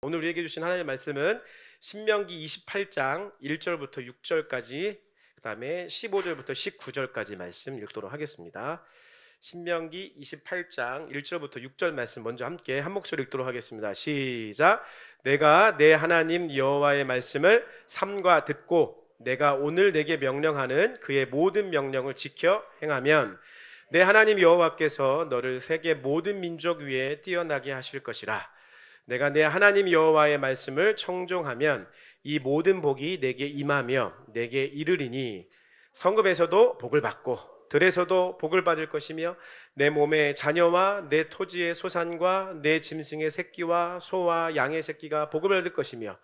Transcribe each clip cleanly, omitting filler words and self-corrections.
오늘 우리에게 주신 하나님의 말씀은 신명기 28장 1절부터 6절까지, 그 다음에 15절부터 19절까지 말씀 읽도록 하겠습니다. 신명기 28장 1절부터 6절 말씀 먼저 함께 한 목소리 읽도록 하겠습니다. 시작. 내가 내 하나님 여호와의 말씀을 삼가 듣고 내가 오늘 내게 명령하는 그의 모든 명령을 지켜 행하면 내 하나님 여호와께서 너를 세계 모든 민족 위에 뛰어나게 하실 것이라. 내가 내 하나님 여호와의 말씀을 청종하면 이 모든 복이 내게 임하며 내게 이르리니 성읍에서도 복을 받고 들에서도 복을 받을 것이며 내 몸의 자녀와 내 토지의 소산과 내 짐승의 새끼와 소와 양의 새끼가 복을 받을 것이며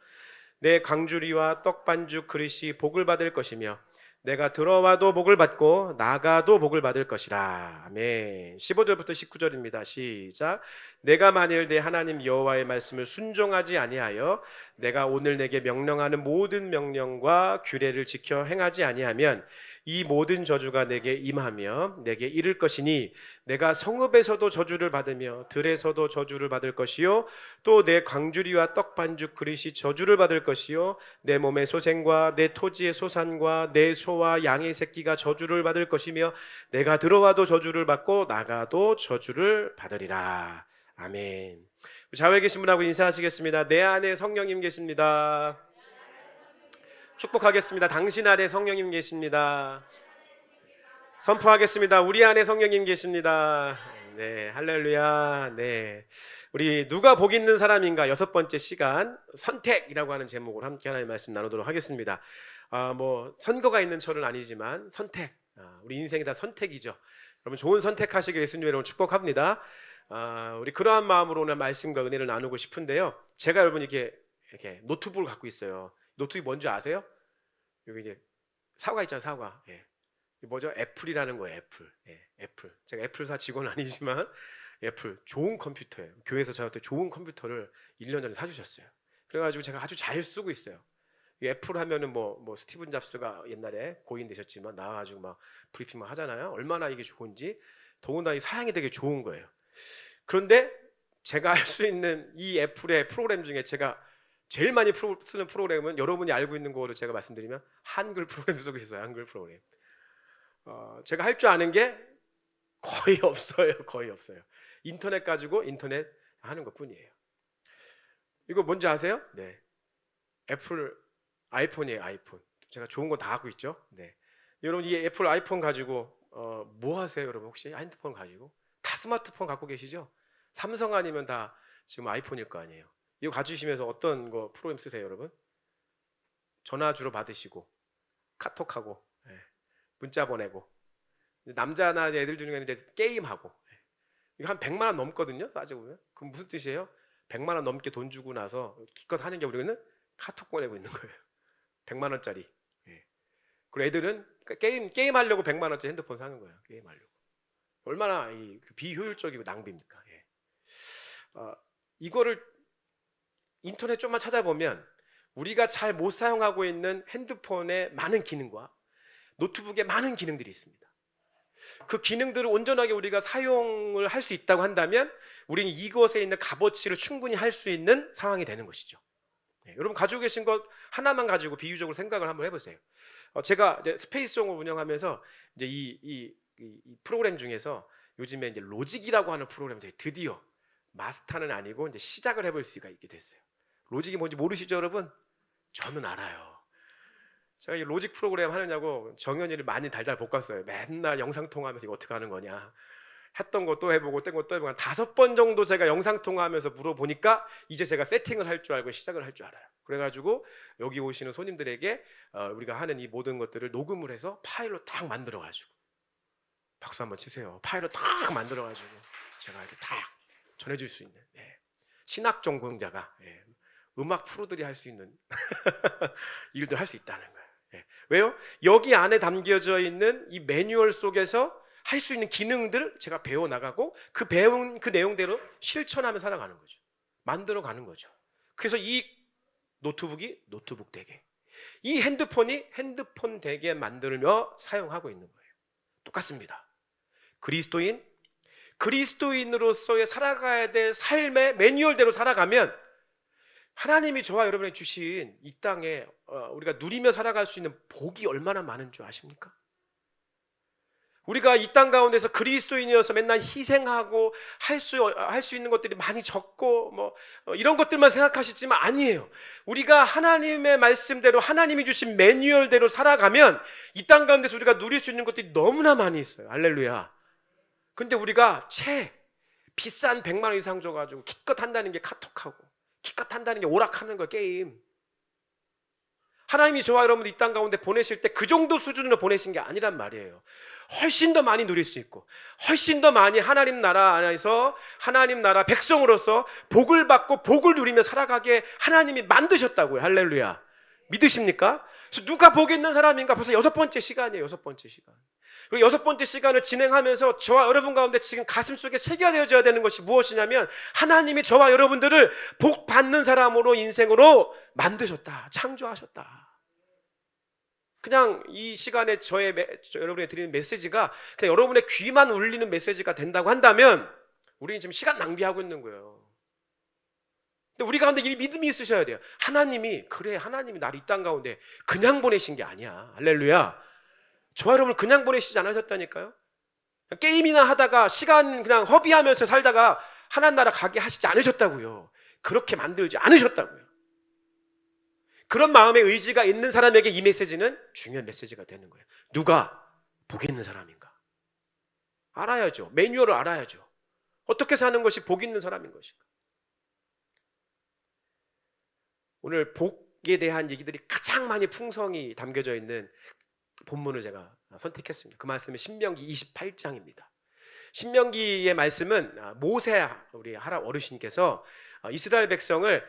내 강주리와 떡반죽 그릇이 복을 받을 것이며 내가 들어와도 복을 받고 나가도 복을 받을 것이라. 아멘. 15절부터 19절입니다. 시작. 내가 만일 내 하나님 여호와의 말씀을 순종하지 아니하여 내가 오늘 내게 명령하는 모든 명령과 규례를 지켜 행하지 아니하면 이 모든 저주가 내게 임하며 내게 이를 것이니 내가 성읍에서도 저주를 받으며 들에서도 저주를 받을 것이요 또 내 광주리와 떡반죽 그릇이 저주를 받을 것이요 내 몸의 소생과 내 토지의 소산과 내 소와 양의 새끼가 저주를 받을 것이며 내가 들어와도 저주를 받고 나가도 저주를 받으리라. 아멘. 좌우에 계신 분하고 인사하시겠습니다. 내 안에 성령님 계십니다. 축복하겠습니다. 당신 안에 성령님 계십니다. 선포하겠습니다. 우리 안에 성령님 계십니다. 네, 할렐루야. 네, 우리 누가 복 있는 사람인가 여섯 번째 시간 선택이라고 하는 제목으로 함께 하나님의 말씀 나누도록 하겠습니다. 뭐 선거가 있는 철은 아니지만 선택, 우리 인생이 다 선택이죠. 여러분 좋은 선택하시길 예수님의 이름으로 축복합니다. 우리 그러한 마음으로 오늘 말씀과 은혜를 나누고 싶은데요. 제가 여러분 이렇게 노트북을 갖고 있어요. 노트북이 뭔지 아세요? 여기 이제 사과 있잖아요, 사과. 예. 뭐죠? 애플이라는 거예요, 애플. 예, 애플. 제가 애플사 직원은 아니지만 애플 좋은 컴퓨터예요. 교회에서 저한테 좋은 컴퓨터를 1년 전에 사주셨어요. 그래가지고 제가 아주 잘 쓰고 있어요. 애플 하면은 뭐 스티븐 잡스가 옛날에 고인 되셨지만 나와가지고 막 브리핑만 하잖아요. 얼마나 이게 좋은지. 더군다나 이 사양이 되게 좋은 거예요. 그런데 제가 할 수 있는 이 애플의 프로그램 중에 제가 제일 많이 쓰는 프로그램은 여러분이 알고 있는 거로 제가 말씀드리면 한글 프로그램 쓰고 있어요. 한글 프로그램. 제가 할 줄 아는 게 거의 없어요. 거의 없어요. 인터넷 가지고 인터넷 하는 것뿐이에요. 이거 뭔지 아세요? 네, 애플 아이폰이에요. 아이폰. 제가 좋은 거 다 갖고 있죠. 네, 여러분 이 애플 아이폰 가지고 뭐 하세요? 여러분 혹시 핸드폰 가지고 다 스마트폰 갖고 계시죠? 삼성 아니면 다 지금 아이폰일 거 아니에요. 이거 가지시면서 어떤 거 프로그램 쓰세요, 여러분? 전화 주로 받으시고 카톡하고 문자 보내고 남자나 애들 중에는 이제 게임하고 이거 한 100만 원 넘거든요. 따져보면. 그럼 무슨 뜻이에요? 100만 원 넘게 돈 주고 나서 기껏 하는 게 우리는 카톡 보내고 있는 거예요. 100만 원짜리. 그리고 애들은 게임 하려고 100만 원짜리 핸드폰 사는 거예요. 게임 하려고. 얼마나 비효율적이고 낭비입니까? 이거를 인터넷 좀만 찾아보면 우리가 잘 못 사용하고 있는 핸드폰의 많은 기능과 노트북의 많은 기능들이 있습니다. 그 기능들을 온전하게 우리가 사용을 할 수 있다고 한다면 우리는 이것에 있는 값어치를 충분히 할 수 있는 상황이 되는 것이죠. 여러분 가지고 계신 것 하나만 가지고 비유적으로 생각을 한번 해보세요. 제가 이제 스페이스용을 운영하면서 이제 이 프로그램 중에서 요즘에 이제 로직이라고 하는 프로그램이 드디어 마스터는 아니고 이제 시작을 해볼 수가 있게 됐어요. 로직이 뭔지 모르시죠, 여러분? 저는 알아요. 제가 이 로직 프로그램 하느냐고 정연이를 많이 달달 볶았어요. 맨날 영상통화하면서 이거 어떻게 하는 거냐 했던 것도 해보고 뗀 것도 해보고 한 5번 정도 제가 영상통화하면서 물어보니까 이제 제가 세팅을 할 줄 알고 시작을 할 줄 알아요. 그래가지고 여기 오시는 손님들에게 우리가 하는 이 모든 것들을 녹음을 해서 파일로 딱 만들어가지고 박수 한번 치세요. 파일로 딱 만들어가지고 제가 이렇게 딱 전해줄 수 있는 신학 전공자가 음악 프로들이 할 수 있는 일들 할 수 있다는 거예요. 왜요? 여기 안에 담겨져 있는 이 매뉴얼 속에서 할 수 있는 기능들 제가 배워나가고 그 배운 그 내용대로 실천하며 살아가는 거죠. 만들어가는 거죠. 그래서 이 노트북이 노트북 되게, 이 핸드폰이 핸드폰 되게 만들며 사용하고 있는 거예요. 똑같습니다. 그리스도인으로서의 살아가야 될 삶의 매뉴얼대로 살아가면 하나님이 저와 여러분에게 주신 이 땅에 우리가 누리며 살아갈 수 있는 복이 얼마나 많은 줄 아십니까? 우리가 이 땅 가운데서 그리스도인이어서 맨날 희생하고 할 수 있는 것들이 많이 적고 이런 것들만 생각하시지만 아니에요. 우리가 하나님의 말씀대로 하나님이 주신 매뉴얼대로 살아가면 이 땅 가운데서 우리가 누릴 수 있는 것들이 너무나 많이 있어요. 할렐루야. 근데 우리가 비싼 100만 원 이상 줘가지고 기껏 한다는 게 카톡하고 기껏 한다는 게 오락하는 거 게임. 하나님이 저와 여러분들 이 땅 가운데 보내실 때 그 정도 수준으로 보내신 게 아니란 말이에요. 훨씬 더 많이 누릴 수 있고 훨씬 더 많이 하나님 나라 안에서 하나님 나라 백성으로서 복을 받고 복을 누리며 살아가게 하나님이 만드셨다고요. 할렐루야. 믿으십니까? 그래서 누가 복 있는 사람인가? 벌써 6번째 시간이에요. 6번째 시간. 그리고 6번째 시간을 진행하면서 저와 여러분 가운데 지금 가슴속에 새겨져야 되는 것이 무엇이냐면 하나님이 저와 여러분들을 복 받는 사람으로 인생으로 만드셨다. 창조하셨다. 그냥 이 시간에 여러분에게 드리는 메시지가 그냥 여러분의 귀만 울리는 메시지가 된다고 한다면 우리는 지금 시간 낭비하고 있는 거예요. 근데 우리 가운데 이 믿음이 있으셔야 돼요. 하나님이 나를 이 땅 가운데 그냥 보내신 게 아니야. 할렐루야. 저와 여러분을 그냥 보내시지 않으셨다니까요. 게임이나 하다가 시간 그냥 허비하면서 살다가 하나님 나라 가게 하시지 않으셨다고요. 그렇게 만들지 않으셨다고요. 그런 마음의 의지가 있는 사람에게 이 메시지는 중요한 메시지가 되는 거예요. 누가 복 있는 사람인가? 알아야죠. 매뉴얼을 알아야죠. 어떻게 사는 것이 복 있는 사람인 것인가? 오늘 복에 대한 얘기들이 가장 많이 풍성히 담겨져 있는 본문을 제가 선택했습니다. 그 말씀은 신명기 28장입니다. 신명기의 말씀은 모세 우리 어르신께서 이스라엘 백성을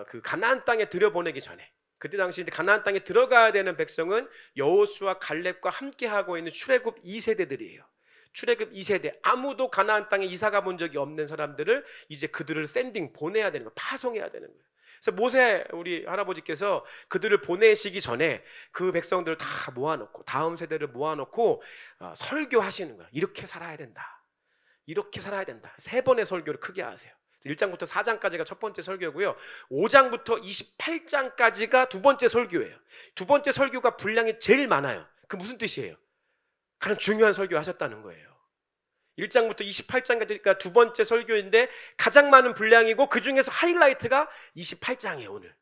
그 가나안 땅에 들여보내기 전에 그때 당시 가나안 땅에 들어가야 되는 백성은 여호수아 갈렙과 함께 하고 있는 출애굽 2세대들이에요. 출애굽 2세대 아무도 가나안 땅에 이사 가본 적이 없는 사람들을 이제 그들을 보내야 되는 거예요. 파송해야 되는 거예요. 그래서 모세 우리 할아버지께서 그들을 보내시기 전에 그 백성들을 다 모아놓고 다음 세대를 모아놓고 설교하시는 거예요. 이렇게 살아야 된다. 이렇게 살아야 된다. 3번의 설교를 크게 하세요. 1장부터 4장까지가 첫 번째 설교고요. 5장부터 28장까지가 두 번째 설교예요. 두 번째 설교가 분량이 제일 많아요. 그 무슨 뜻이에요? 가장 중요한 설교 하셨다는 거예요. 1장부터 28장까지가 두 번째 설교인데 가장 많은 분량이고 그 중에서 하이라이트가 28장이에요. 오늘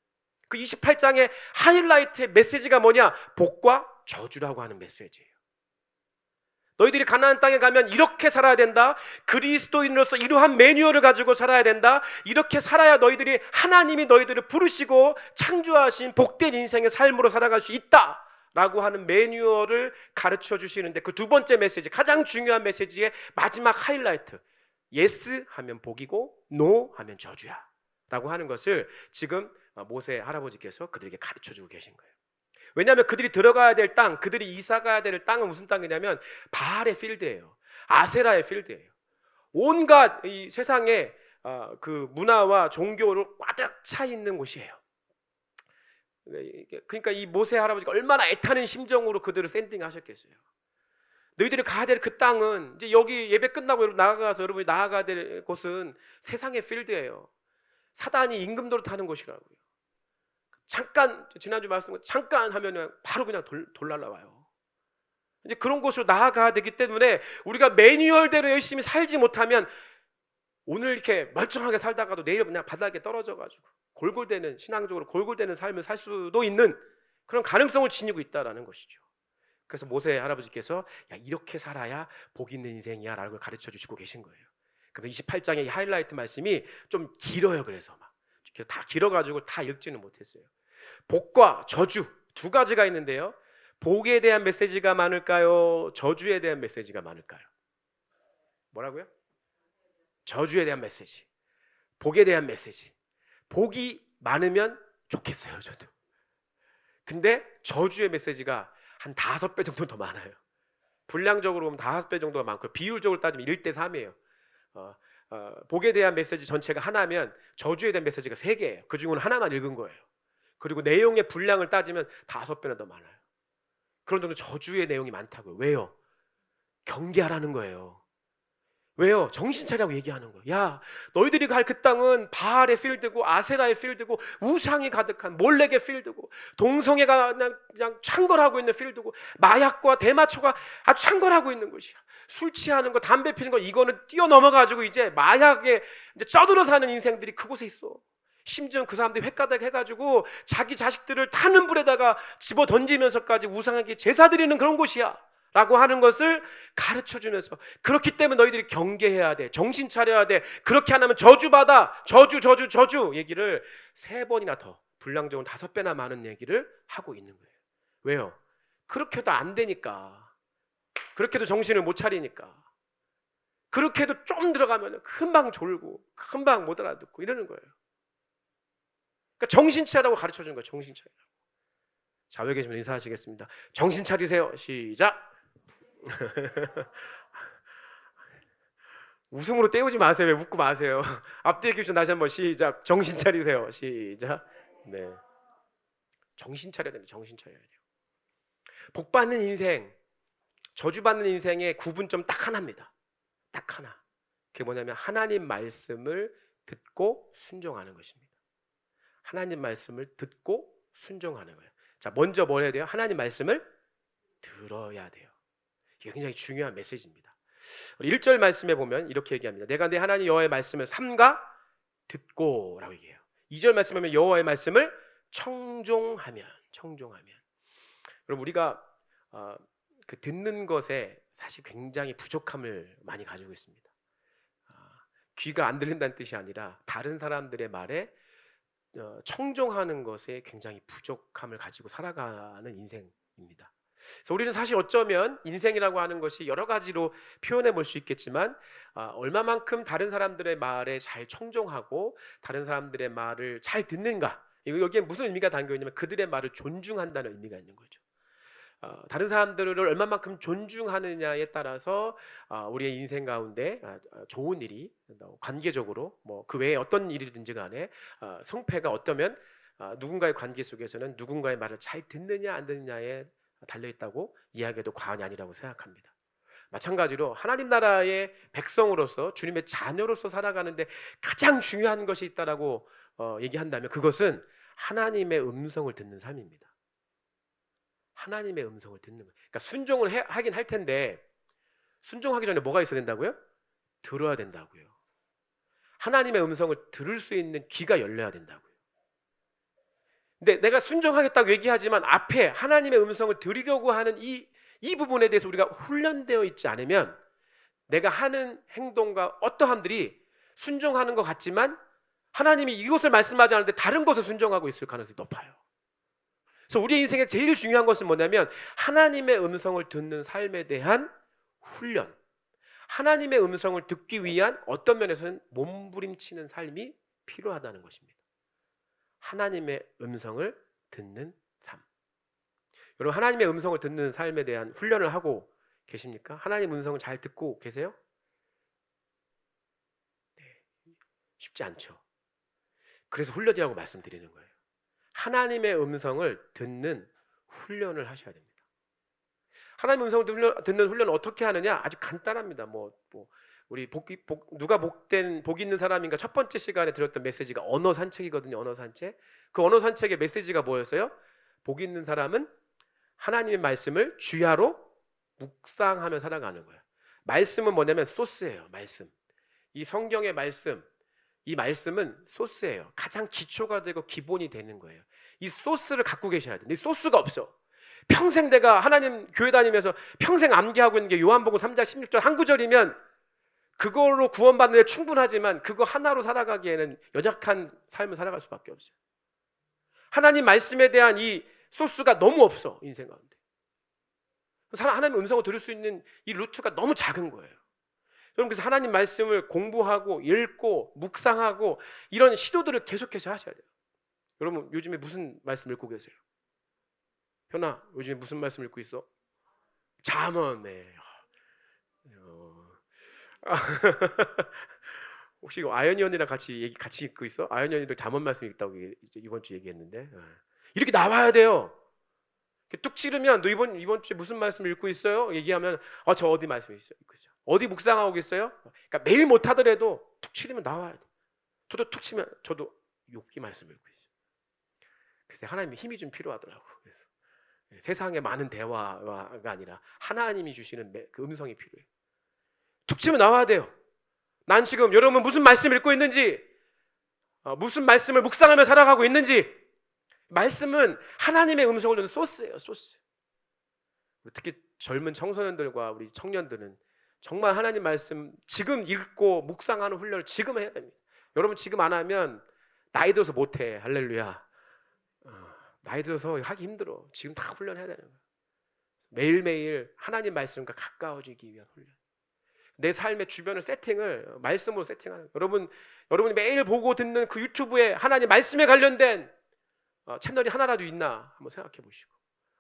그 28장의 하이라이트의 메시지가 뭐냐? 복과 저주라고 하는 메시지예요. 너희들이 가나안 땅에 가면 이렇게 살아야 된다. 그리스도인으로서 이러한 매뉴얼을 가지고 살아야 된다. 이렇게 살아야 하나님이 너희들을 부르시고 창조하신 복된 인생의 삶으로 살아갈 수 있다 라고 하는 매뉴얼을 가르쳐 주시는데 그 두 번째 메시지, 가장 중요한 메시지의 마지막 하이라이트, 예스 하면 복이고 노 하면 저주야 라고 하는 것을 지금 모세 할아버지께서 그들에게 가르쳐 주고 계신 거예요. 왜냐하면 그들이 들어가야 될 땅, 그들이 이사 가야 될 땅은 무슨 땅이냐면 바알의 필드예요. 아세라의 필드예요. 온갖 이 세상에 그 문화와 종교로 꽉 차 있는 곳이에요. 그러니까 이 모세 할아버지가 얼마나 애타는 심정으로 그들을 샌딩하셨겠어요. 너희들이 가야 될 그 땅은 이제 여기 예배 끝나고 여러분이 나아가야 될 곳은 세상의 필드예요. 사단이 임금도를 타는 곳이라고요. 잠깐 지난주 말씀 잠깐 하면은 바로 그냥 돌 날라와요. 이제 그런 곳으로 나아가야 되기 때문에 우리가 매뉴얼대로 열심히 살지 못하면 오늘 이렇게 멀쩡하게 살다가도 내일 그냥 바닥에 떨어져가지고 골골대는 신앙적으로 골골대는 삶을 살 수도 있는 그런 가능성을 지니고 있다라는 것이죠. 그래서 모세 할아버지께서 이렇게 살아야 복 있는 인생이야 라고 가르쳐 주시고 계신 거예요. 그래서 28장의 하이라이트 말씀이 좀 길어요. 그래서 막 다 길어가지고 다 읽지는 못했어요. 복과 저주 두 가지가 있는데요. 복에 대한 메시지가 많을까요? 저주에 대한 메시지가 많을까요? 뭐라고요? 저주에 대한 메시지, 복에 대한 메시지. 복이 많으면 좋겠어요, 저도. 근데 저주의 메시지가 한 5배 정도 더 많아요. 분량적으로 보면 5배 정도가 많고 비율적으로 따지면 1대3이에요. 복에 대한 메시지 전체가 하나면 저주에 대한 메시지가 3개예요. 그 중에는 하나만 읽은 거예요. 그리고 내용의 분량을 따지면 5배나 더 많아요. 그런 정도 저주의 내용이 많다고요. 왜요? 경계하라는 거예요. 왜요? 정신 차리라고 얘기하는 거예요. 야, 너희들이 갈 그 땅은 바알의 필드고 아세라의 필드고 우상이 가득한 몰렉의 필드고 동성애가 그냥 창궐하고 있는 필드고 마약과 대마초가 아주 창궐하고 있는 곳이야. 술 취하는 거, 담배 피는 거 이거는 뛰어넘어가지고 이제 마약에 이제 쩌들어 사는 인생들이 그곳에 있어. 심지어 그 사람들이 횟가닥 해가지고 자기 자식들을 타는 불에다가 집어 던지면서까지 우상에게 제사 드리는 그런 곳이야 라고 하는 것을 가르쳐주면서, 그렇기 때문에 너희들이 경계해야 돼, 정신 차려야 돼, 그렇게 안 하면 저주받아, 저주 얘기를 3번이나 더, 분량적으로 5배나 많은 얘기를 하고 있는 거예요. 왜요? 그렇게 해도 안 되니까, 그렇게 해도 정신을 못 차리니까, 그렇게 해도 좀 들어가면 금방 졸고 금방 못 알아듣고 이러는 거예요. 그러니까 정신 차리라고 가르쳐주는 거예요. 정신 차리라고. 자, 왜 계시면 인사하시겠습니다. 정신 차리세요. 시작. 웃음으로 때우지 마세요. 왜 웃고 마세요? 앞뒤에 기준 다시 한번 시작. 정신 차리세요. 시작. 네, 정신 차려야 됩니다. 정신 차려야 돼요. 복 받는 인생, 저주 받는 인생의 구분점 딱 하나입니다. 딱 하나. 그게 뭐냐면 하나님 말씀을 듣고 순종하는 것입니다. 하나님 말씀을 듣고 순종하는 거예요. 자, 먼저 뭘 해야 돼요? 하나님 말씀을 들어야 돼요. 이게 굉장히 중요한 메시지입니다. 1절 말씀에 보면 이렇게 얘기합니다. 내가 내 하나님 여호와의 말씀을 삼가 듣고 라고 얘기해요. 2절 말씀에 보면 여호와의 말씀을 청종하면. 그럼 우리가 그 듣는 것에 사실 굉장히 부족함을 많이 가지고 있습니다. 귀가 안 들린다는 뜻이 아니라 다른 사람들의 말에 청종하는 것에 굉장히 부족함을 가지고 살아가는 인생입니다. 그래서 우리는 사실 어쩌면 인생이라고 하는 것이 여러 가지로 표현해 볼 수 있겠지만 얼마만큼 다른 사람들의 말에 잘 청종하고 다른 사람들의 말을 잘 듣는가, 여기에 무슨 의미가 담겨 있냐면 그들의 말을 존중한다는 의미가 있는 거죠. 다른 사람들을 얼마만큼 존중하느냐에 따라서 우리의 인생 가운데 좋은 일이, 관계적으로 뭐 그 외에 어떤 일이든지 간에 성패가 어떠면 누군가의 관계 속에서는 누군가의 말을 잘 듣느냐 안 듣느냐에 달려있다고 이야기해도 과언이 아니라고 생각합니다. 마찬가지로 하나님 나라의 백성으로서 주님의 자녀로서 살아가는데 가장 중요한 것이 있다라고 얘기한다면 그것은 하나님의 음성을 듣는 삶입니다. 하나님의 음성을 듣는 거예요. 그러니까 순종을 하긴 할 텐데 순종하기 전에 뭐가 있어야 된다고요? 들어야 된다고요. 하나님의 음성을 들을 수 있는 귀가 열려야 된다고요. 근데 내가 순종하겠다고 얘기하지만 앞에 하나님의 음성을 들으려고 하는 이 부분에 대해서 우리가 훈련되어 있지 않으면 내가 하는 행동과 어떠함들이 순종하는 것 같지만 하나님이 이것을 말씀하지 않는데 다른 것을 순종하고 있을 가능성이 높아요. 그래서 우리 인생에 제일 중요한 것은 뭐냐면 하나님의 음성을 듣는 삶에 대한 훈련, 하나님의 음성을 듣기 위한 어떤 면에서는 몸부림치는 삶이 필요하다는 것입니다. 하나님의 음성을 듣는 삶. 여러분, 하나님의 음성을 듣는 삶에 대한 훈련을 하고 계십니까? 하나님의 음성을 잘 듣고 계세요? 네, 쉽지 않죠. 그래서 훈련이라고 말씀드리는 거예요. 하나님의 음성을 듣는 훈련을 하셔야 됩니다. 하나님의 음성을 듣는 훈련을 어떻게 하느냐? 아주 간단합니다. 우리 누가 복 있는 사람인가 첫 번째 시간에 들었던 메시지가 언어 산책이거든요. 언어 산책. 그 언어 산책의 메시지가 뭐였어요? 복 있는 사람은 하나님의 말씀을 주야로 묵상하며 살아가는 거예요. 말씀은 뭐냐면 소스예요. 말씀. 이 성경의 말씀, 이 말씀은 소스예요. 가장 기초가 되고 기본이 되는 거예요. 이 소스를 갖고 계셔야 돼요. 이 소스가 없어. 평생 내가 하나님 교회 다니면서 평생 암기하고 있는 게 요한복음 3장 16절 한 구절이면 그걸로 구원받는 데 충분하지만 그거 하나로 살아가기에는 연약한 삶을 살아갈 수밖에 없어요. 하나님 말씀에 대한 이 소스가 너무 없어, 인생 가운데. 하나님 음성을 들을 수 있는 이 루트가 너무 작은 거예요. 여러분, 그래서 하나님 말씀을 공부하고 읽고 묵상하고 이런 시도들을 계속해서 하셔야 돼요. 여러분, 요즘에 무슨 말씀 읽고 계세요? 현아, 요즘에 무슨 말씀 읽고 있어? 잠언. 네. 혹시 아연이 언니랑 같이 읽고 있어? 아연이 언니도 잠언 말씀 읽다고 이번 주 얘기했는데 이렇게 나와야 돼요. 뚝 찌르면 너 이번 주에 무슨 말씀 읽고 있어요? 얘기하면 저 어디 말씀 있어요. 그죠? 어디 묵상하고 있어요? 그러니까 매일 못 하더라도 툭 치르면 나와야 돼. 저도 툭 치면 저도 욥기 말씀 읽고 있어요. 그래서 하나님의 힘이 좀 필요하더라고. 그래서 세상에 많은 대화가 아니라 하나님이 주시는 그 음성이 필요해요. 툭 치면 나와야 돼요. 난 지금 여러분 무슨 말씀 읽고 있는지, 무슨 말씀을 묵상하며 살아가고 있는지. 말씀은 하나님의 음성을 듣는 소스예요. 소스. 특히 젊은 청소년들과 우리 청년들은 정말 하나님 말씀 지금 읽고 묵상하는 훈련을 지금 해야 됩니다. 여러분 지금 안 하면 나이 들어서 못해. 할렐루야. 나이 들어서 하기 힘들어. 지금 다 훈련해야 되는 거예요. 매일매일 하나님 말씀과 가까워지기 위한 훈련. 내 삶의 주변을 세팅을 말씀으로 세팅하는 거예요. 여러분이 매일 보고 듣는 그 유튜브에 하나님 말씀에 관련된 채널이 하나라도 있나 한번 생각해 보시고,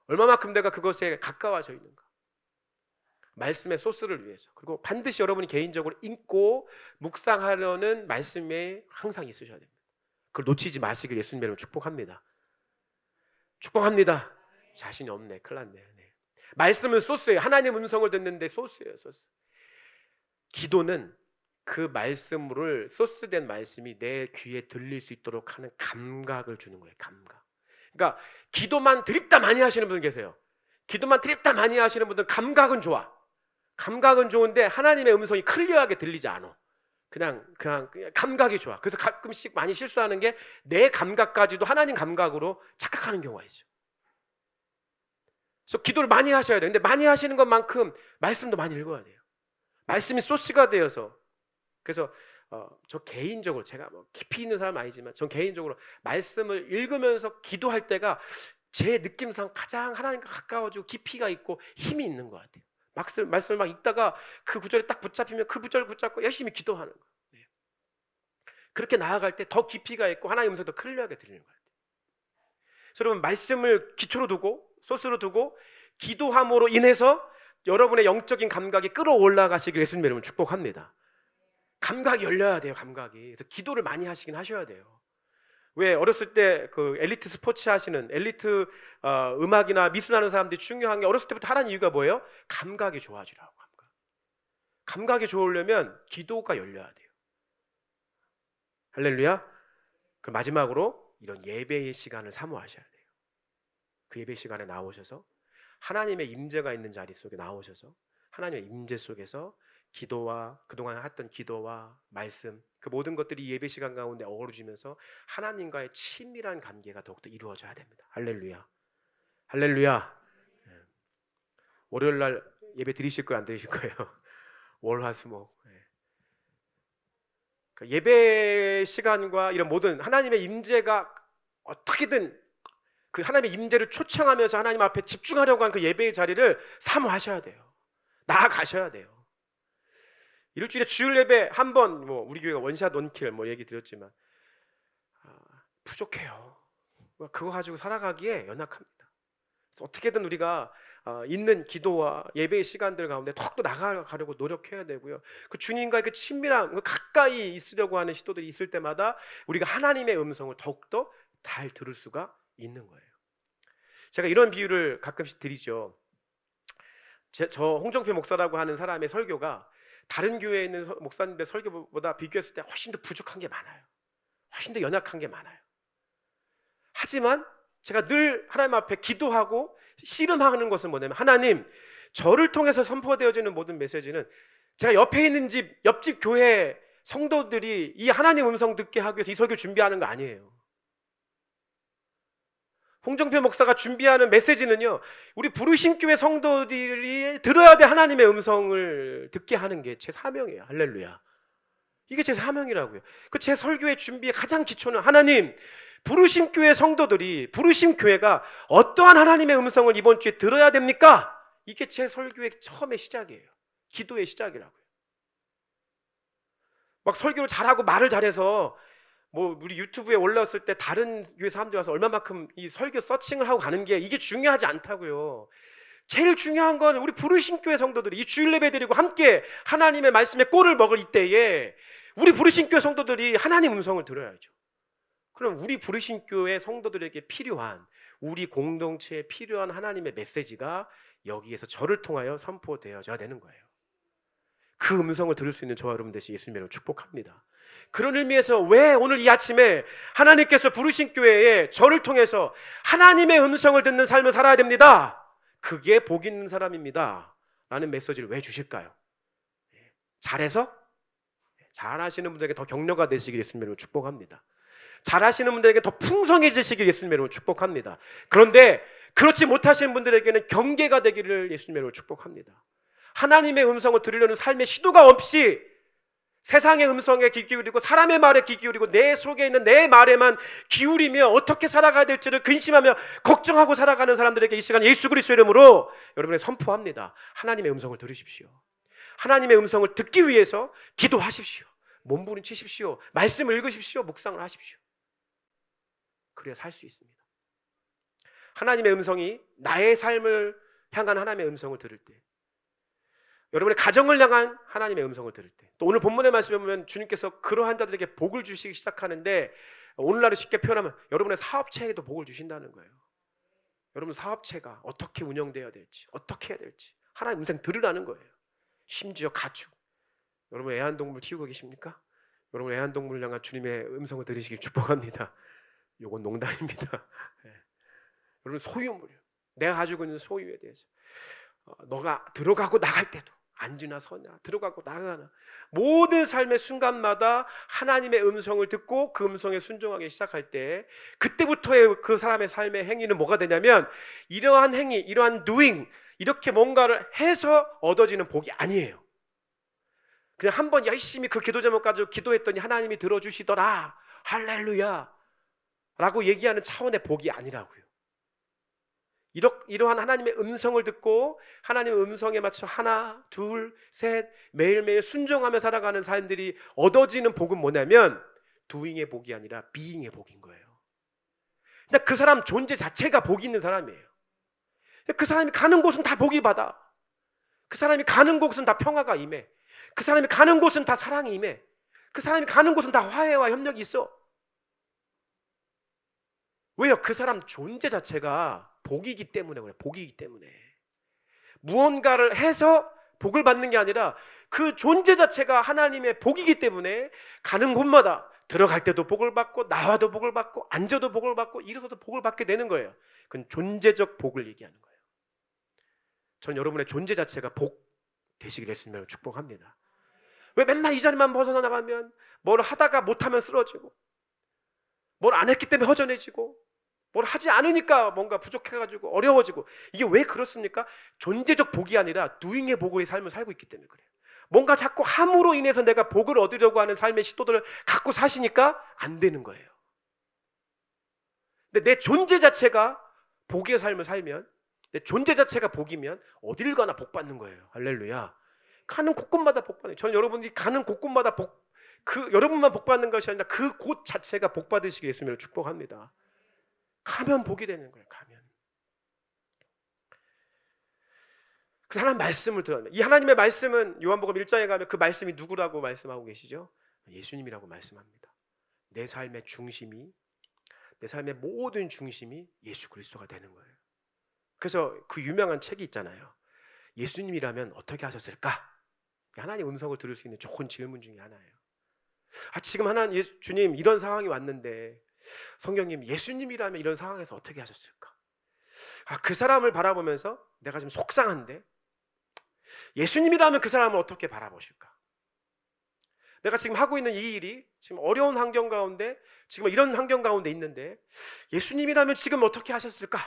얼마만큼 내가 그것에 가까워져 있는가. 말씀의 소스를 위해서. 그리고 반드시 여러분이 개인적으로 읽고 묵상하려는 말씀에 항상 있으셔야 됩니다. 그걸 놓치지 마시길 예수님 이름으로 축복합니다. 축복합니다. 자신이 없네. 큰일 났네. 네. 말씀은 소스예요. 하나님 음성을 듣는데 소스예요. 소스. 기도는 그 말씀을 소스된 말씀이 내 귀에 들릴 수 있도록 하는 감각을 주는 거예요. 감각. 그러니까 기도만 드립다 많이 하시는 분 계세요. 기도만 드립다 많이 하시는 분들은 감각은 좋아. 감각은 좋은데 하나님의 음성이 클리어하게 들리지 않아. 그냥 감각이 좋아. 그래서 가끔씩 많이 실수하는 게 내 감각까지도 하나님 감각으로 착각하는 경우가 있어요. 그래서 기도를 많이 하셔야 돼요. 근데 많이 하시는 것만큼 말씀도 많이 읽어야 돼요. 말씀이 소스가 되어서. 그래서 저 개인적으로, 제가 뭐 깊이 있는 사람은 아니지만 전 개인적으로 말씀을 읽으면서 기도할 때가 제 느낌상 가장 하나님과 가까워지고 깊이가 있고 힘이 있는 것 같아요. 말씀을 막 읽다가 그 구절에 딱 붙잡히면 그 구절을 붙잡고 열심히 기도하는 거예요. 네. 그렇게 나아갈 때 더 깊이가 있고 하나님의 음성도 클리어하게 들리는 것 같아요. 그래서 여러분 말씀을 기초로 두고 소스로 두고 기도함으로 인해서 여러분의 영적인 감각이 끌어올라가시길 예수님 이름으로 축복합니다. 감각이 열려야 돼요. 감각이. 그래서 기도를 많이 하시긴 하셔야 돼요. 왜 어렸을 때 그 엘리트 스포츠 하시는 엘리트 음악이나 미술하는 사람들이 중요한 게 어렸을 때부터 하라는 이유가 뭐예요? 감각이 좋아지라고. 감각이 좋으려면 기도가 열려야 돼요. 할렐루야. 그 마지막으로 이런 예배의 시간을 사모하셔야 돼요. 그 예배 시간에 나오셔서 하나님의 임재가 있는 자리 속에 나오셔서 하나님의 임재 속에서 기도와 그동안 했던 기도와 말씀, 그 모든 것들이 예배 시간 가운데 어우러지면서 하나님과의 친밀한 관계가 더욱더 이루어져야 됩니다. 할렐루야. 할렐루야. 월요일 날 예배 드리실 거예요? 안 드리실 거예요? 월, 화, 수, 목. 예배 시간과 이런 모든 하나님의 임재가 어떻게든 그 하나님의 임재를 초청하면서 하나님 앞에 집중하려고 하는 그 예배의 자리를 사모하셔야 돼요. 나아가셔야 돼요. 일주일에 주일 예배 한 번, 뭐 우리 교회가 원샷 원킬 뭐 얘기 드렸지만 부족해요. 그거 가지고 살아가기에 연약합니다. 그래서 어떻게든 우리가 있는 기도와 예배의 시간들 가운데 더욱더 나아가려고 노력해야 되고요. 그 주님과의 그 친밀한, 그 가까이 있으려고 하는 시도들이 있을 때마다 우리가 하나님의 음성을 더욱더 잘 들을 수가 있는 거예요. 제가 이런 비유를 가끔씩 드리죠. 저 홍정표 목사라고 하는 사람의 설교가 다른 교회에 있는 목사님들 설교보다 비교했을 때 훨씬 더 부족한 게 많아요. 훨씬 더 연약한 게 많아요. 하지만 제가 늘 하나님 앞에 기도하고 씨름하는 것은 뭐냐면, 하나님, 저를 통해서 선포되어지는 모든 메시지는 제가 옆에 있는 옆집 교회 성도들이 이 하나님 음성 듣게 하기 위해서 이 설교 준비하는 거 아니에요. 홍정표 목사가 준비하는 메시지는요, 우리 부르심교회 성도들이 들어야 될 하나님의 음성을 듣게 하는 게 제 사명이에요. 할렐루야. 이게 제 사명이라고요. 그 제 설교의 준비의 가장 기초는, 하나님, 부르심교회 성도들이, 부르심교회가 어떠한 하나님의 음성을 이번 주에 들어야 됩니까? 이게 제 설교의 처음의 시작이에요. 기도의 시작이라고요. 막 설교를 잘하고 말을 잘해서 뭐 우리 유튜브에 올라왔을 때 다른 교회 사람들이 와서 얼마만큼 이 설교 서칭을 하고 가는 게 이게 중요하지 않다고요. 제일 중요한 건 우리 부르심교회 성도들이 이 주일 예배 드리고 함께 하나님의 말씀에 꼴을 먹을 이때에 우리 부르심교회 성도들이 하나님 음성을 들어야죠. 그럼 우리 부르심교회 성도들에게 필요한, 우리 공동체에 필요한 하나님의 메시지가 여기에서 저를 통하여 선포되어져야 되는 거예요. 그 음성을 들을 수 있는 저와 여러분 되시 예수님을 축복합니다. 그런 의미에서 왜 오늘 이 아침에 하나님께서 부르신 교회에 저를 통해서 하나님의 음성을 듣는 삶을 살아야 됩니다, 그게 복 있는 사람입니다 라는 메시지를 왜 주실까요? 잘해서? 잘하시는 분들에게 더 격려가 되시길 예수님으로 축복합니다. 잘하시는 분들에게 더 풍성해지시길 예수님으로 축복합니다. 그런데 그렇지 못하시는 분들에게는 경계가 되기를 예수님으로 축복합니다. 하나님의 음성을 들으려는 삶의 시도가 없이 세상의 음성에 귀 기울이고 사람의 말에 귀 기울이고 내 속에 있는 내 말에만 기울이며 어떻게 살아가야 될지를 근심하며 걱정하고 살아가는 사람들에게 이 시간 예수 그리스도 이름으로 여러분의 선포합니다. 하나님의 음성을 들으십시오. 하나님의 음성을 듣기 위해서 기도하십시오. 몸부림치십시오. 말씀을 읽으십시오. 묵상을 하십시오. 그래야 살 수 있습니다. 하나님의 음성이 나의 삶을 향한 하나님의 음성을 들을 때, 여러분의 가정을 향한 하나님의 음성을 들을 때, 또 오늘 본문의 말씀에 보면 주님께서 그러한 자들에게 복을 주시기 시작하는데, 오늘날을 쉽게 표현하면 여러분의 사업체에도 복을 주신다는 거예요. 여러분 사업체가 어떻게 운영되어야 될지, 어떻게 해야 될지 하나님 음성 들으라는 거예요. 심지어 가축, 여러분 애완동물 키우고 계십니까? 여러분 애완동물을 향한 주님의 음성을 들으시길 축복합니다. 이건 농담입니다. 여러분 소유물, 내가 가지고 있는 소유에 대해서 너가 들어가고 나갈 때도 앉으나 서냐, 들어가고 나가나, 모든 삶의 순간마다 하나님의 음성을 듣고 그 음성에 순종하기 시작할 때, 그때부터의 그 사람의 삶의 행위는 뭐가 되냐면, 이러한 행위, 이러한 doing, 이렇게 뭔가를 해서 얻어지는 복이 아니에요. 그냥 한번 열심히 그 기도 제목 가지고 기도했더니 하나님이 들어주시더라, 할렐루야 라고 얘기하는 차원의 복이 아니라고요. 이러한 하나님의 음성을 듣고 하나님의 음성에 맞춰 하나, 둘, 셋 매일매일 순종하며 살아가는 사람들이 얻어지는 복은 뭐냐면 doing의 복이 아니라 being의 복인 거예요. 근데 그 사람 존재 자체가 복이 있는 사람이에요. 그 사람이 가는 곳은 다 복이 받아. 그 사람이 가는 곳은 다 평화가 임해. 그 사람이 가는 곳은 다 사랑이 임해. 그 사람이 가는 곳은 다 화해와 협력이 있어. 왜요? 그 사람 존재 자체가 복이기 때문에 그래. 복이기 때문에. 무언가를 해서 복을 받는 게 아니라 그 존재 자체가 하나님의 복이기 때문에 가는 곳마다 들어갈 때도 복을 받고 나와도 복을 받고 앉아도 복을 받고 일어서도 복을 받게 되는 거예요. 그건 존재적 복을 얘기하는 거예요. 전 여러분의 존재 자체가 복 되시길 예수님을 축복합니다. 왜 맨날 이 자리만 벗어나가면 뭘 하다가 못하면 쓰러지고, 뭘 안 했기 때문에 허전해지고, 뭘 하지 않으니까 뭔가 부족해가지고 어려워지고, 이게 왜 그렇습니까? 존재적 복이 아니라 doing의 복의 삶을 살고 있기 때문에 그래요. 뭔가 자꾸 함으로 인해서 내가 복을 얻으려고 하는 삶의 시도들을 갖고 사시니까 안 되는 거예요. 근데 내 존재 자체가 복의 삶을 살면, 내 존재 자체가 복이면 어딜 가나 복 받는 거예요. 할렐루야. 가는 곳곳마다 복 받는 거예요. 저는 여러분이 가는 곳곳마다 여러분만 복 받는 것이 아니라 그 곳 자체가 복 받으시기 예수님을 축복합니다. 가면 복이 되는 거예요. 가면. 그 하나님 말씀을 들어야 이 하나님의 말씀은 요한복음 1장에 가면 그 말씀이 누구라고 말씀하고 계시죠? 예수님이라고 말씀합니다. 내 삶의 중심이, 내 삶의 모든 중심이 예수 그리스도가 되는 거예요. 그래서 그 유명한 책이 있잖아요. 예수님이라면 어떻게 하셨을까? 하나님 음성을 들을 수 있는 좋은 질문 중에 하나예요. 지금 하나님, 주님 이런 상황이 왔는데 성경님 예수님이라면 이런 상황에서 어떻게 하셨을까? 그 사람을 바라보면서 내가 좀 속상한데 예수님이라면 그 사람을 어떻게 바라보실까? 내가 지금 하고 있는 이 일이 지금 어려운 환경 가운데, 지금 이런 환경 가운데 있는데 예수님이라면 지금 어떻게 하셨을까?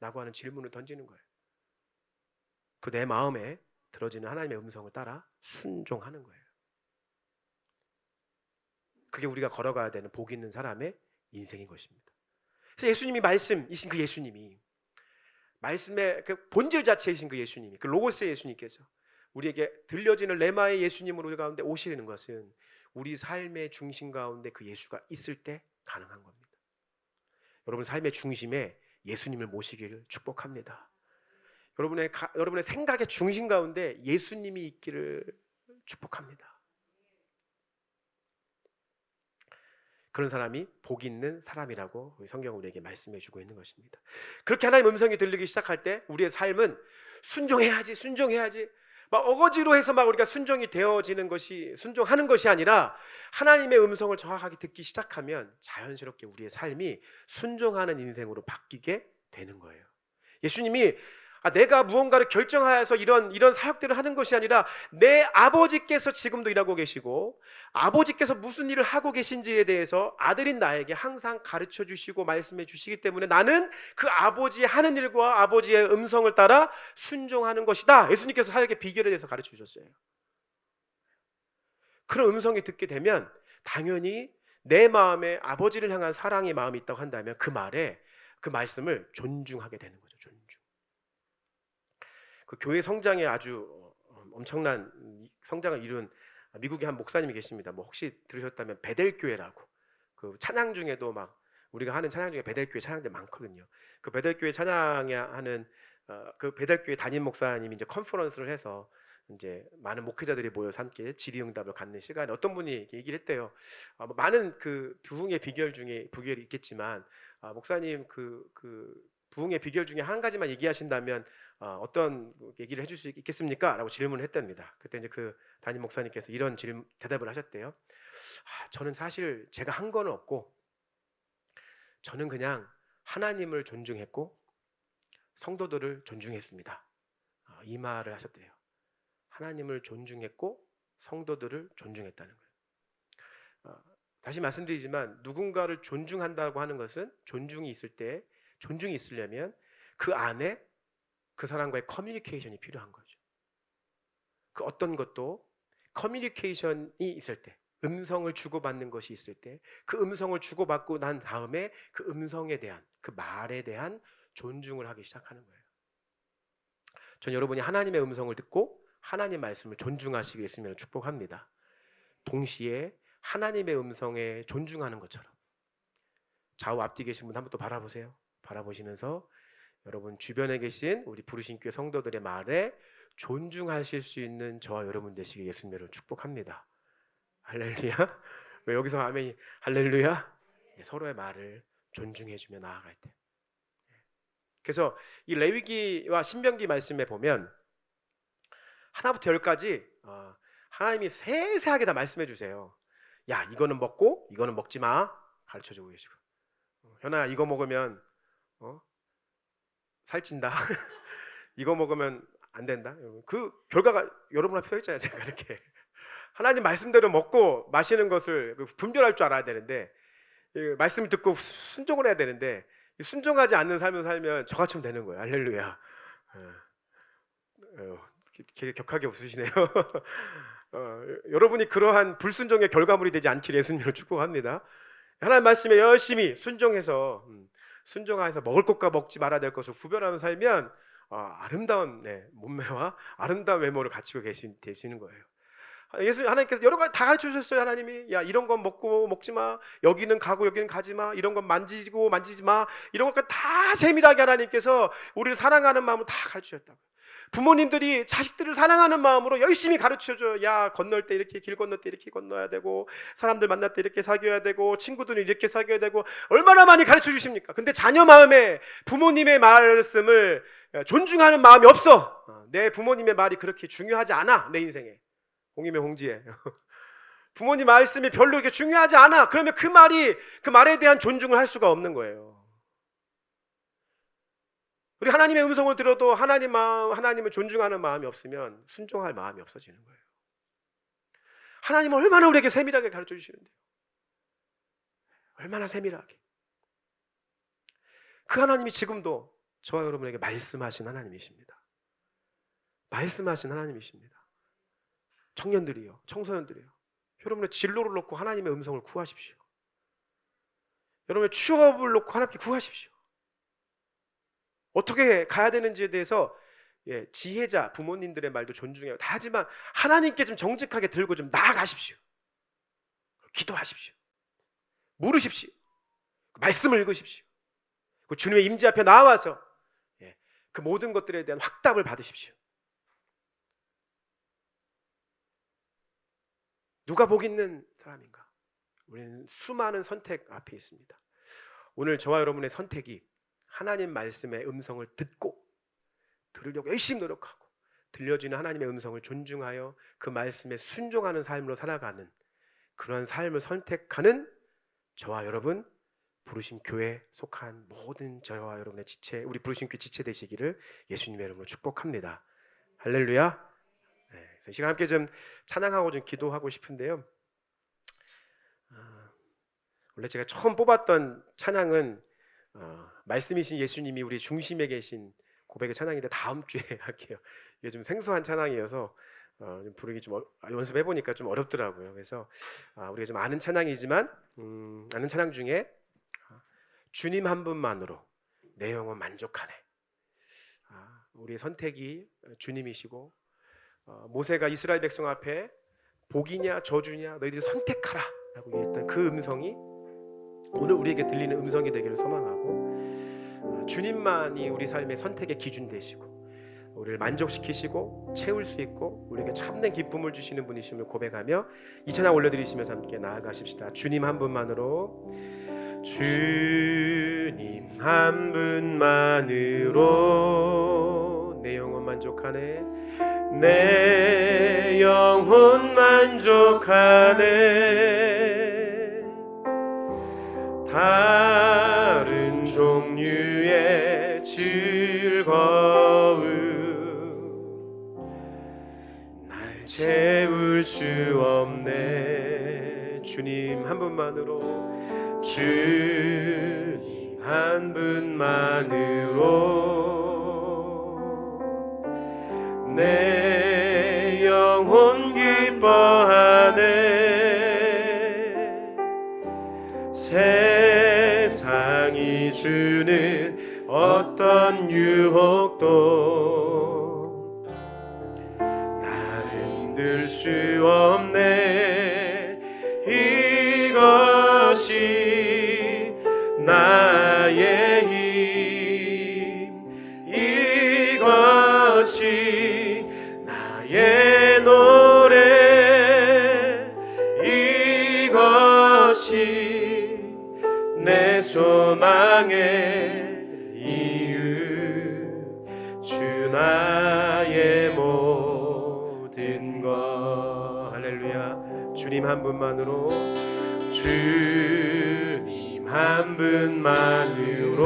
라고 하는 질문을 던지는 거예요. 그 내 마음에 들어지는 하나님의 음성을 따라 순종하는 거예요. 그게 우리가 걸어가야 되는 복 있는 사람의 인생인 것입니다. 그래서 예수님이 말씀이신 그 예수님이, 말씀의 그 본질 자체이신 그 예수님이, 그 로고스의 예수님께서 우리에게 들려지는 레마의 예수님으로 우리 가운데 오시는 것은 우리 삶의 중심 가운데 그 예수가 있을 때 가능한 겁니다. 여러분 삶의 중심에 예수님을 모시기를 축복합니다. 여러분의 생각의 중심 가운데 예수님이 있기를 축복합니다. 그런 사람이 복 있는 사람이라고 성경은 우리에게 말씀해 주고 있는 것입니다. 그렇게 하나님 음성이 들리기 시작할 때 우리의 삶은 순종해야지, 순종해야지, 막 어거지로 해서 막 우리가 순종이 되어지는 것이, 순종하는 것이 아니라 하나님의 음성을 정확하게 듣기 시작하면 자연스럽게 우리의 삶이 순종하는 인생으로 바뀌게 되는 거예요. 예수님이 내가 무언가를 결정하여서 이런 사역들을 하는 것이 아니라 내 아버지께서 지금도 일하고 계시고 아버지께서 무슨 일을 하고 계신지에 대해서 아들인 나에게 항상 가르쳐 주시고 말씀해 주시기 때문에 나는 그 아버지의 하는 일과 아버지의 음성을 따라 순종하는 것이다. 예수님께서 사역의 비결에 대해서 가르쳐 주셨어요. 그런 음성이 듣게 되면 당연히 내 마음에 아버지를 향한 사랑의 마음이 있다고 한다면 그 말에, 그 말씀을 존중하게 되는 거죠. 존중. 그 교회 성장에 아주 엄청난 성장을 이룬 미국의 한 목사님이 계십니다. 뭐 혹시 들으셨다면 베델 교회라고, 그 찬양 중에도 막 우리가 하는 찬양 중에 베델 교회 찬양들 많거든요. 그 베델 교회 찬양에 하는 그 베델 교회 담임 목사님이 이제 컨퍼런스를 해서 이제 많은 목회자들이 모여서 함께 질의응답을 갖는 시간에 어떤 분이 얘기를 했대요. 많은 그 부흥의 비결 중에 비결이 있겠지만 목사님 그 부흥의 비결 중에 한 가지만 얘기하신다면 어떤 얘기를 해줄 수 있겠습니까? 라고 질문을 했답니다. 그때 이제 그 담임 목사님께서 이런 대답을 하셨대요. 저는 사실 제가 한 건 없고 저는 그냥 하나님을 존중했고 성도들을 존중했습니다. 이 말을 하셨대요. 하나님을 존중했고 성도들을 존중했다는 거예요. 다시 말씀드리지만 누군가를 존중한다고 하는 것은 존중이 있으려면 그 안에 그 사람과의 커뮤니케이션이 필요한 거죠. 그 어떤 것도 커뮤니케이션이 있을 때, 음성을 주고받는 것이 있을 때, 그 음성을 주고받고 난 다음에 그 음성에 대한, 그 말에 대한 존중을 하기 시작하는 거예요. 전 여러분이 하나님의 음성을 듣고 하나님 말씀을 존중하시기 예수님을 축복합니다. 동시에 하나님의 음성에 존중하는 것처럼 좌우 앞뒤 계신 분 한번 또 바라보세요. 바라보시면서 여러분 주변에 계신 우리 부르신 교회 성도들의 말에 존중하실 수 있는 저와 여러분 되시길 예수님을 축복합니다. 할렐루야. 왜 여기서 아멘이 할렐루야? 서로의 말을 존중해주며 나아갈 때. 그래서 이 레위기와 신명기 말씀에 보면 하나부터 열까지 하나님이 세세하게 다 말씀해 주세요. 야, 이거는 먹고 이거는 먹지 마 가르쳐주고 계시고, 현아 이거 먹으면 살찐다. 이거 먹으면 안 된다. 그 결과가 여러분 앞에 서 있잖아요. 제가 이렇게 하나님 말씀대로 먹고 마시는 것을 분별할 줄 알아야 되는데, 말씀을 듣고 순종을 해야 되는데 순종하지 않는 삶을 살면 저같이 되는 거예요. 할렐루야. 되게 격하게 웃으시네요. 여러분이 그러한 불순종의 결과물이 되지 않기를 예수님을 축복합니다. 하나님 말씀에 열심히 순종해서 먹을 것과 먹지 말아야 될 것을 구별하며 살면 아름다운 몸매와 아름다운 외모를 갖추고 계시는 거예요. 하나님께서 여러 가지 다 가르쳐 주셨어요. 하나님이 야, 이런 건 먹고 먹지 마, 여기는 가고 여기는 가지 마, 이런 건 만지고 만지지 마, 이런 것까지 다 세밀하게 하나님께서 우리를 사랑하는 마음으로 다 가르쳐 주셨다고. 부모님들이 자식들을 사랑하는 마음으로 열심히 가르쳐줘요. 야, 건널 때 이렇게, 길 건널 때 이렇게 건너야 되고, 사람들 만날 때 이렇게 사귀어야 되고, 친구들은 이렇게 사귀어야 되고, 얼마나 많이 가르쳐 주십니까? 근데 자녀 마음에 부모님의 말씀을 존중하는 마음이 없어. 내 부모님의 말이 그렇게 중요하지 않아. 내 인생에 홍임의 홍지에 부모님 말씀이 별로 이렇게 중요하지 않아. 그러면 그 말에 대한 존중을 할 수가 없는 거예요. 우리 하나님의 음성을 들어도 하나님을 존중하는 마음이 없으면 순종할 마음이 없어지는 거예요. 하나님은 얼마나 우리에게 세밀하게 가르쳐 주시는데요. 얼마나 세밀하게. 그 하나님이 지금도 저와 여러분에게 말씀하신 하나님이십니다. 말씀하신 하나님이십니다. 청년들이요, 청소년들이요, 여러분의 진로를 놓고 하나님의 음성을 구하십시오. 여러분의 취업을 놓고 하나님께 구하십시오. 어떻게 가야 되는지에 대해서 지혜자 부모님들의 말도 존중해요. 다 하지만 하나님께 좀 정직하게 들고 좀 나아가십시오. 기도하십시오. 물으십시오. 말씀을 읽으십시오. 그 주님의 임재 앞에 나와서 그 모든 것들에 대한 확답을 받으십시오. 누가 복 있는 사람인가? 우리는 수많은 선택 앞에 있습니다. 오늘 저와 여러분의 선택이 하나님 말씀의 음성을 듣고 들으려고 열심히 노력하고 들려주는 하나님의 음성을 존중하여 그 말씀에 순종하는 삶으로 살아가는 그런 삶을 선택하는 저와 여러분, 부르심 교회에 속한 모든 저와 여러분의 지체, 우리 부르심 교회 지체 되시기를 예수님의 이름으로 축복합니다. 할렐루야. 네, 이 시간 함께 좀 찬양하고 좀 기도하고 싶은데요. 원래 제가 처음 뽑았던 찬양은 말씀이신 예수님이 우리 중심에 계신 고백의 찬양인데 다음 주에 할게요. 이게 좀 생소한 찬양이어서 좀 부르기 좀 연습해 보니까 좀 어렵더라고요. 그래서 우리가 좀 아는 찬양이지만 아는 찬양 중에 주님 한 분만으로 내 영혼 만족하네. 우리의 선택이 주님이시고 모세가 이스라엘 백성 앞에 복이냐 저주냐 너희들이 선택하라 라고 얘기했던 그 음성이 오늘 우리에게 들리는 음성이 되기를 소망하고 주님만이 우리 삶의 선택의 기준 되시고 우리를 만족시키시고 채울 수 있고 우리에게 참된 기쁨을 주시는 분이심을 고백하며 이 찬양 올려드리시면서 함께 나아가십시다. 주님 한 분만으로, 주님 한 분만으로 내 영혼 만족하네. 내 영혼 만족하네. 다른 종류의 즐거움 날 채울 수 없네. 주님 한 분만으로, 주님 한 분만으로 내 영혼 기뻐하네. 세상이 주는 어떤 유혹도 나를 흔들 수 없네. 이것이 나의 힘, 이것이 나의 노래, 이것이 내 소망의 이유, 주 나의 모든 것. 할렐루야. 주님 한 분만으로, 주님 한 분만으로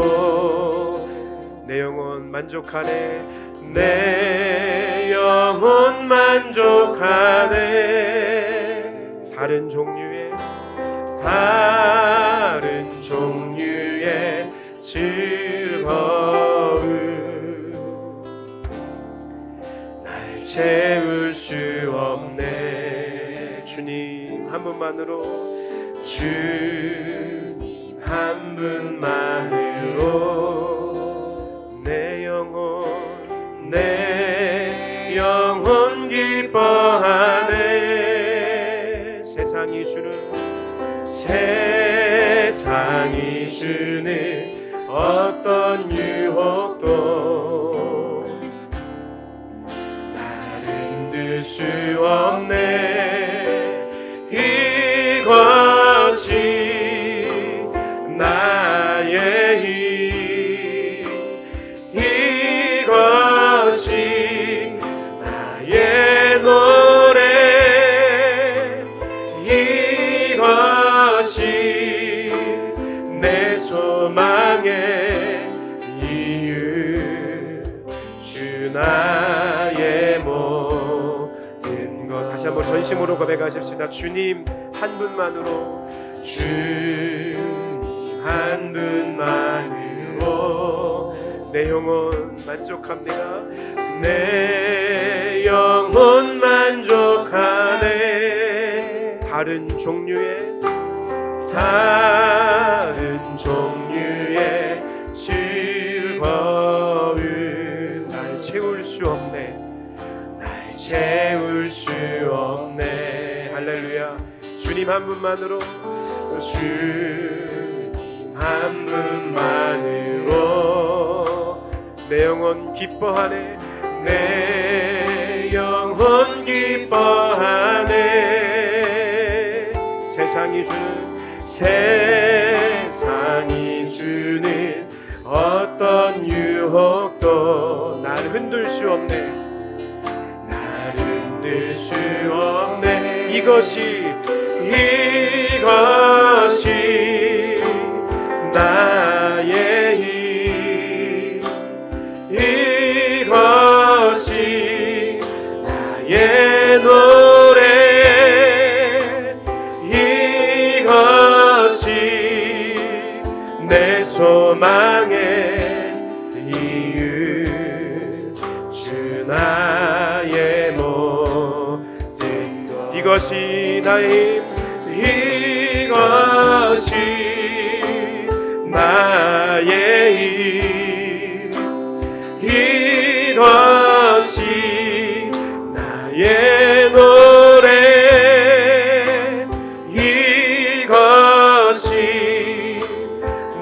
내 영혼 만족하네. 내 영혼 만족하네. 다른 종류의 즐거움 날 채울 수 없네. 주님 한 분만으로, 주님 한 분만으로 내 영혼 기뻐하네. 세상이 주는 어떤 유혹도 나를 흔들 수 없네. 이것이 나의 힘, 이것이 나의 노래, 이것이 내 소망의 이유, 주 나의 모든 것. 다시 한번 전심으로 고백하십시다. 주님 한 분만으로, 주님 한 분만으로 내 영혼 만족합니다. 내 영혼 만족하네. 다른 종류의 즐거움 날 채울 수 없네. 날 채울 수 없네. 할렐루야. 주님 한 분만으로, 주님 한 분만으로 내 영혼 기뻐하네. 내 영혼 기뻐하네. 세상이 주는 세상이 주는 어떤 유혹도 날 흔들 수 없네. 날 흔들 수 없네. 이것이 나의 힘, 이것이 나의 노래, 이것이 내 소망의 이유, 주 나의 모든 것. 이것이 나의 힘, 이것이 나의 힘, 이것이 나의 노래, 이것이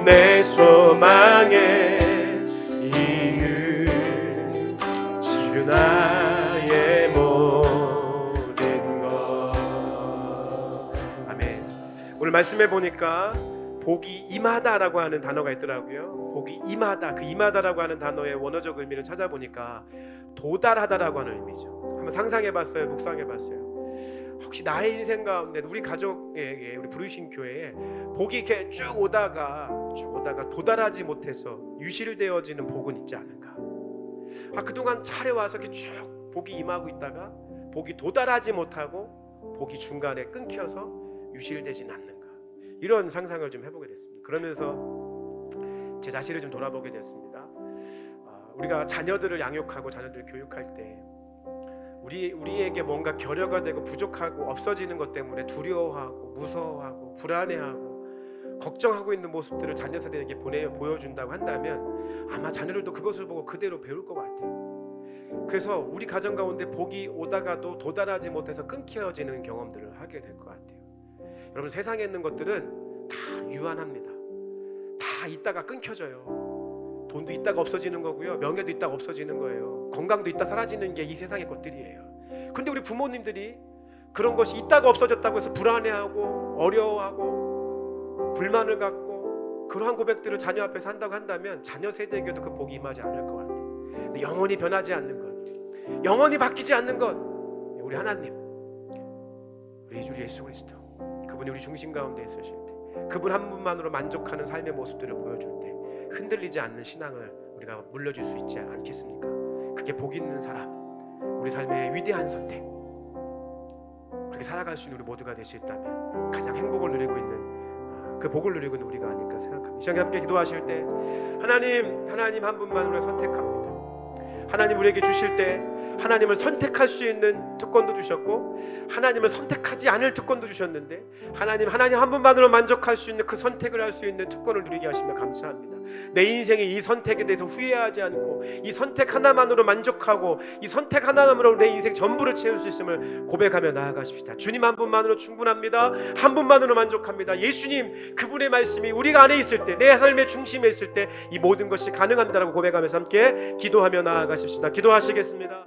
내 소망의 이유, 주 나의 모든 것. 아멘. 오늘 말씀해 보니까 복이 임하다라고 하는 단어가 있더라고요. 복이 임하다, 그 임하다라고 하는 단어의 원어적 의미를 찾아보니까 도달하다라고 하는 의미죠. 한번 상상해봤어요? 묵상해봤어요? 혹시 나의 인생 가운데 우리 가족에게, 우리 부르신 교회에 복이 이렇게 쭉 오다가 도달하지 못해서 유실되어지는 복은 있지 않은가? 그동안 차려와서 이렇게 쭉 복이 임하고 있다가 복이 도달하지 못하고 복이 중간에 끊겨서 유실되진 않는가? 이런 상상을 좀 해보게 됐습니다. 그러면서 제 자신을 좀 돌아보게 됐습니다. 우리가 자녀들을 양육하고 자녀들을 교육할 때 우리에게 뭔가 결여가 되고 부족하고 없어지는 것 때문에 두려워하고 무서워하고 불안해하고 걱정하고 있는 모습들을 자녀 세대에게 보여준다고 한다면 아마 자녀들도 그것을 보고 그대로 배울 것 같아요. 그래서 우리 가정 가운데 복이 오다가도 도달하지 못해서 끊겨지는 경험들을 하게 될 것 같아요. 여러분, 세상에 있는 것들은 다 유한합니다. 다 있다가 끊겨져요. 돈도 있다가 없어지는 거고요, 명예도 있다가 없어지는 거예요. 건강도 있다 사라지는 게 이 세상의 것들이에요. 근데 우리 부모님들이 그런 것이 있다가 없어졌다고 해서 불안해하고 어려워하고 불만을 갖고 그러한 고백들을 자녀 앞에서 한다고 한다면 자녀 세대에게도 그 복이 임하지 않을 것 같아요. 근데 영원히 변하지 않는 것, 영원히 바뀌지 않는 것, 우리 하나님, 우리 주 예수 그리스도, 그분이 우리 중심 가운데 있으실 때, 그분 한 분만으로 만족하는 삶의 모습들을 보여줄 때 흔들리지 않는 신앙을 우리가 물려줄 수 있지 않겠습니까? 그게 복 있는 사람, 우리 삶의 위대한 선택, 그렇게 살아갈 수 있는 우리 모두가 될 수 있다면 가장 행복을 누리고 있는, 그 복을 누리고 있는 우리가 아닐까 생각합니다. 이 시간에 함께 기도하실 때 하나님 한 분만으로 선택합니다. 하나님 우리에게 주실 때 하나님을 선택할 수 있는 특권도 주셨고 하나님을 선택하지 않을 특권도 주셨는데 하나님 한 분만으로 만족할 수 있는 그 선택을 할 수 있는 특권을 누리게 하시며 감사합니다. 내 인생의 이 선택에 대해서 후회하지 않고 이 선택 하나만으로 만족하고 이 선택 하나만으로 내 인생 전부를 채울 수 있음을 고백하며 나아가십시다. 주님 한 분만으로 충분합니다. 한 분만으로 만족합니다. 예수님, 그분의 말씀이 우리가 안에 있을 때, 내 삶의 중심에 있을 때 이 모든 것이 가능합니다라고 고백하면서 함께 기도하며 나아가십시다. 기도하시겠습니다.